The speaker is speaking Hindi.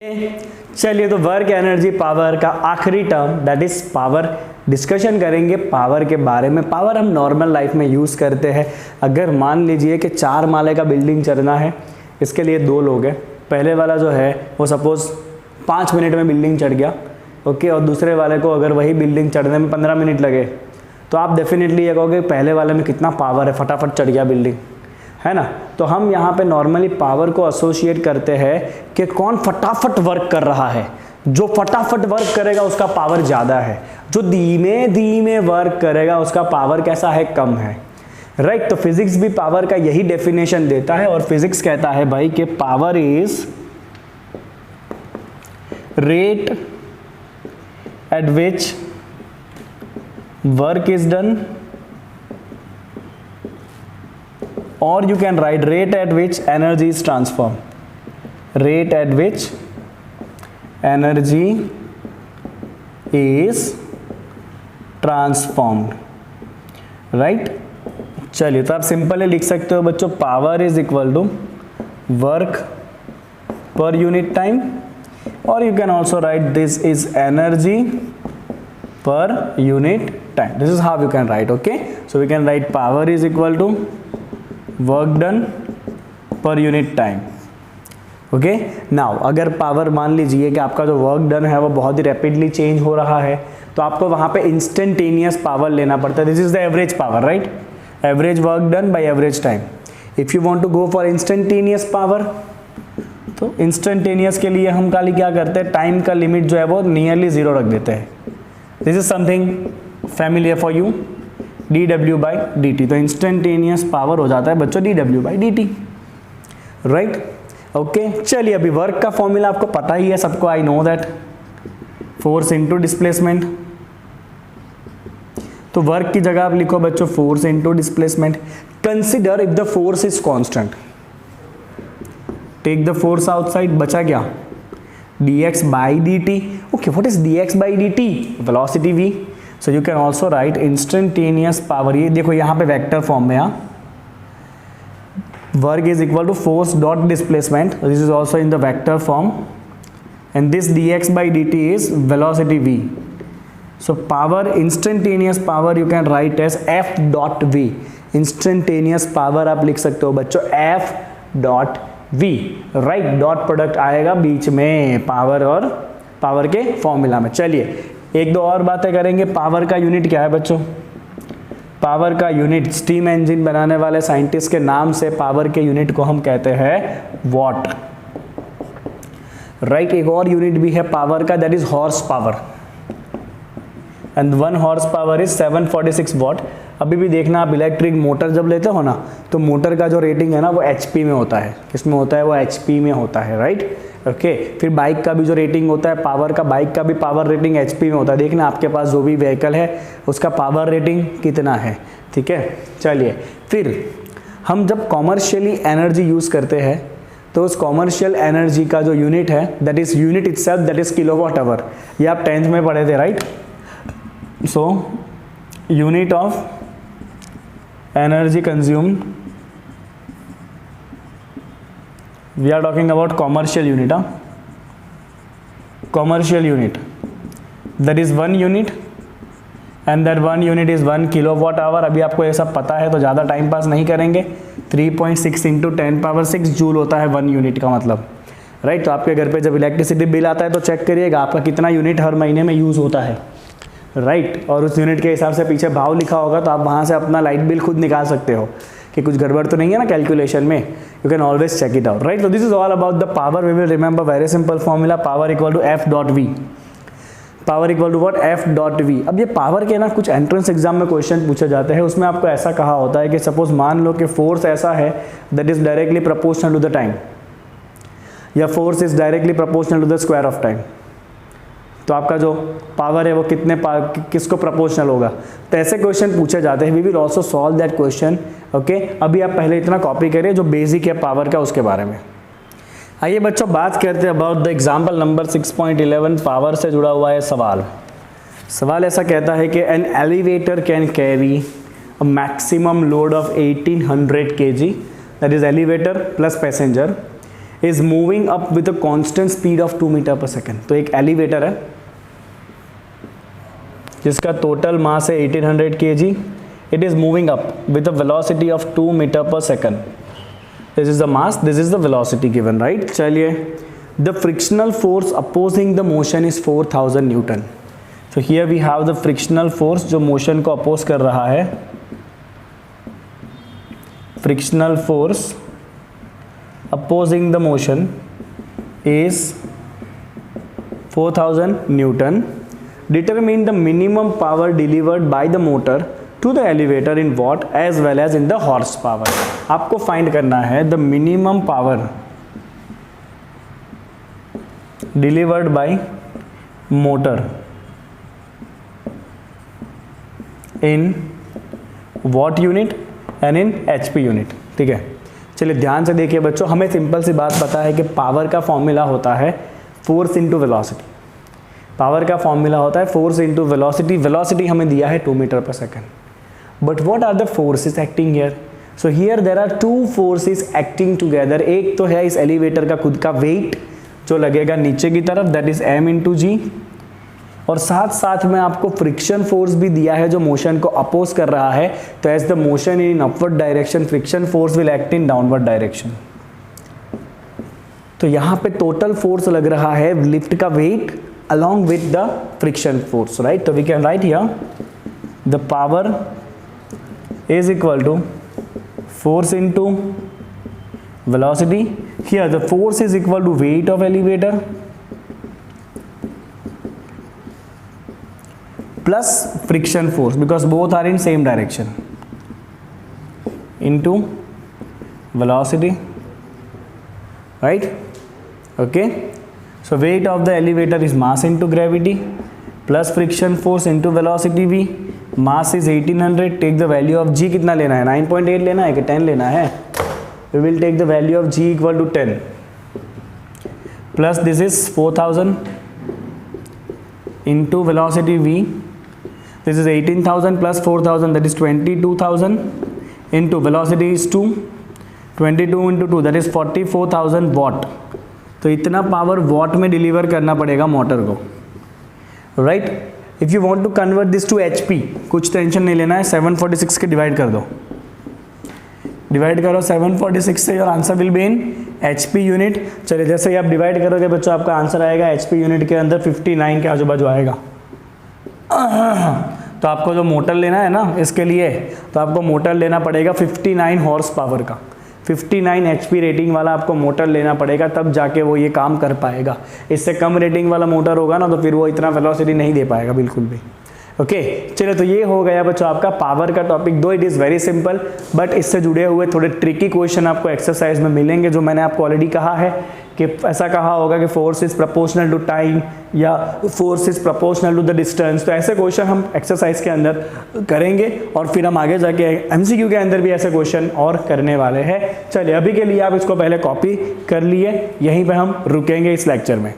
चलिए, तो वर्क एनर्जी पावर का आखिरी term that is power discussion करेंगे। पावर के बारे में, पावर हम नॉर्मल लाइफ में यूज़ करते हैं। अगर मान लीजिए कि 4 माले का बिल्डिंग चढ़ना है, इसके लिए 2 लोग हैं। पहले वाला जो है वो सपोज 5 मिनट में बिल्डिंग चढ़ गया, ओके, और दूसरे वाले को अगर वही बिल्डिंग चढ़ने में 15 मिनट लगे, तो आप डेफिनेटली ये कहोगे पहले वाले में कितना पावर है, फटाफट चढ़ गया बिल्डिंग, है ना। तो हम यहाँ पे नॉर्मली पावर को एसोसिएट करते हैं कि कौन फटाफट वर्क कर रहा है। जो फटाफट वर्क करेगा उसका पावर ज़्यादा है, जो धीमे धीमे वर्क करेगा उसका पावर कैसा है, कम है, राइट। तो फिजिक्स भी पावर का यही डेफिनेशन देता है, और फिजिक्स कहता है भाई कि power is rate at which work is done, or you can write rate at which energy is transformed, rate at which energy is transformed, right। चलिए, तो आप सिंपली लिख सकते हो बच्चों, power is equal to work per unit time, और you can also write this is energy per unit time. This is how you can write, okay. So we can write power is equal to work done per unit time, okay. Now अगर पावर मान लीजिए कि आपका जो वर्क डन है वो बहुत ही रैपिडली चेंज हो रहा है, तो आपको वहाँ पे इंस्टेंटेनियस पावर लेना पड़ता है। This is the average power, right, average work done by average time. If you want to go for instantaneous power, तो इंस्टेंटेनियस के लिए हम खाली क्या करते हैं, टाइम का लिमिट जो है वो नियरली 0 रख देते हैं। This is something familiar for you, dw/dt। तो इंस्टेंटेनियस पावर हो जाता है बच्चों dw/dt, राइट, ओके। चलिए, अभी वर्क का फॉर्मूला आपको पता ही है सबको, I know that, force into displacement. तो वर्क की जगह आप लिखो बच्चों force into displacement. Consider if the force is constant, take the force outside, बचा क्या, dx/dt। Okay, what is dx/dt, velocity v। So you can also write instantaneous power। ये देखो यहाँ पे वेक्टर फॉर्म में, work is equal to force dot displacement, this is also in the vector form, and this dx/dt is velocity v। So power, instantaneous power you can write as f.v। Instantaneous power आप लिख सकते हो बच्चों f.v, राइट। डॉट प्रोडक्ट आएगा बीच में पावर और पावर के फॉर्मूला में। चलिए, एक दो और बातें करेंगे। पावर का यूनिट क्या है बच्चों, पावर का यूनिट, स्टीम इंजन बनाने वाले साइंटिस्ट के नाम से पावर के यूनिट को हम कहते हैं वॉट, राइट। एक और यूनिट भी है पावर का, that is horse power, and 1 horse power is 746 what. अभी भी देखना, आप इलेक्ट्रिक मोटर जब लेते हो ना, तो मोटर का जो रेटिंग है ना वो HP में होता है। किसमें होता है, वो HP में होता है, राइट, ओके। फिर बाइक का भी जो रेटिंग होता है पावर का, बाइक का भी पावर रेटिंग HP में होता है। देखना आपके पास जो भी व्हीकल है उसका पावर रेटिंग कितना है, ठीक है। चलिए, फिर हम जब कॉमर्शियली एनर्जी यूज़ करते हैं, तो उस कॉमर्शियल एनर्जी का जो यूनिट है that is unit itself, that is kilowatt hour. ये आप 10th में पढ़े थे, right. So unit of energy consumed, we are talking about commercial unit, commercial unit, that is 1 unit, and that 1 unit is 1 kilowatt hour। अभी आपको ये सब पता है तो ज़्यादा टाइम पास नहीं करेंगे। 3.6 × 10⁶ जूल होता है 1 यूनिट का मतलब, राइट। तो आपके घर पे जब इलेक्ट्रिसिटी बिल आता है तो चेक करिएगा आपका कितना यूनिट हर महीने में यूज़ होता है, राइट। और उस यूनिट के हिसाब से पीछे भाव लिखा होगा, तो आप वहाँ से अपना लाइट बिल खुद निकाल सकते हो कि कुछ गड़बड़ तो नहीं है ना कैलकुलेशन में। You can always check it out, right. तो this is all about the power. We will remember very simple formula, power equal to f.v, power equal to what, f.v। अब ये पावर के ना कुछ एंट्रेंस एग्जाम में क्वेश्चन पूछे जाते हैं, उसमें आपको ऐसा कहा होता है कि सपोज मान लो कि फोर्स ऐसा है that is directly proportional to the time, या force is directly proportional to the square of time. तो आपका जो पावर है वो किसको प्रोपोर्शनल होगा। तो ऐसे क्वेश्चन पूछे जाते हैं। We will also solve that question, okay. अभी आप पहले इतना कॉपी करिए जो बेसिक है पावर का, उसके बारे में। आइए बच्चों, बात करते हैं about the example number 6.11, power से जुड़ा हुआ है सवाल। सवाल ऐसा कहता है कि an elevator can carry a maximum load of 1800 kg, that is elevator plus passenger is moving up with a constant speed of 2 metre per second. तो एक एलिवेटर है जिसका टोटल मास है 1800 kg, it is moving up with a velocity of 2 meter per second. This is the mass, this is the velocity given, right? चलिए, the frictional force opposing the motion is 4000 Newton. So here we have the frictional force जो motion को oppose कर रहा है, frictional force opposing the motion is 4000 Newton. Determine the minimum power delivered by the motor to the elevator in watt as well as in the horse power. आपको फाइंड करना है the minimum power delivered by motor in watt unit and in HP unit. ठीक है, चलिए ध्यान से देखिए बच्चों, हमें सिंपल सी बात पता है कि पावर का फॉर्मूला होता है फोर्स इंटू वेलोसिटी। पावर का फॉर्मूला होता है फोर्स इंटू वेलोसिटी। वेलोसिटी हमें दिया है 2 metre per second. But what are the forces acting here? So here there are 2 forces acting together. एक तो है इस एलिवेटर का खुद का वेट जो लगेगा नीचे की तरफ, दैट इज m इंटू जी, और साथ साथ में आपको फ्रिक्शन फोर्स भी दिया है जो मोशन को अपोज कर रहा है। तो as the motion in upward direction, friction force will act in downward direction. तो यहाँ पे टोटल फोर्स लग रहा है लिफ्ट का wait along with the friction force, right? So we can write here the power is equal to force into velocity. Here the force is equal to weight of elevator plus friction force, because both are in same direction, into velocity, right? Okay, so weight of the elevator is mass into gravity plus friction force into velocity v. Mass is 1800. Take the value of g, कितना लेना है? 9.8 लेना है कि 10 लेना है? We will take the value of g equal to 10 plus this is 4000 into velocity v. This is 18,000 plus 4,000, that is 22,000 into velocity is 2. 22 into 2, that is 44,000 watt. तो इतना पावर वॉट में डिलीवर करना पड़ेगा मोटर को, right? If you want to convert this to HP, कुछ टेंशन नहीं लेना है, 746 के डिवाइड कर दो, डिवाइड करो 746 से, your answer will be in HP unit. चलिए, जैसे ही आप डिवाइड करोगे बच्चों आपका आंसर आएगा एचपी यूनिट के अंदर 59 के आजू बाजू आएगा। तो आपको जो मोटर लेना है ना इसके लिए, तो आपको मोटर लेना पड़ेगा 59 हॉर्स पावर का, 59 HP रेटिंग वाला आपको मोटर लेना पड़ेगा, तब जाके वो ये काम कर पाएगा। इससे कम रेटिंग वाला मोटर होगा ना तो फिर वो इतना वेलोसिटी नहीं दे पाएगा बिल्कुल भी। ओके, चलो तो ये हो गया बच्चों आपका पावर का टॉपिक। दो it is very simple, but इससे जुड़े हुए थोड़े ट्रिकी क्वेश्चन आपको एक्सरसाइज में मिलेंगे, जो मैंने आपको ऑलरेडी कहा है कि ऐसा कहा होगा कि force is proportional to time या force is proportional to the distance. तो ऐसे क्वेश्चन हम एक्सरसाइज के अंदर करेंगे और फिर हम आगे जाके MCQ के अंदर भी ऐसे क्वेश्चन और करने वाले हैं। चलिए, अभी के लिए आप इसको पहले कॉपी कर लिए, यहीं पे हम रुकेंगे इस लेक्चर में।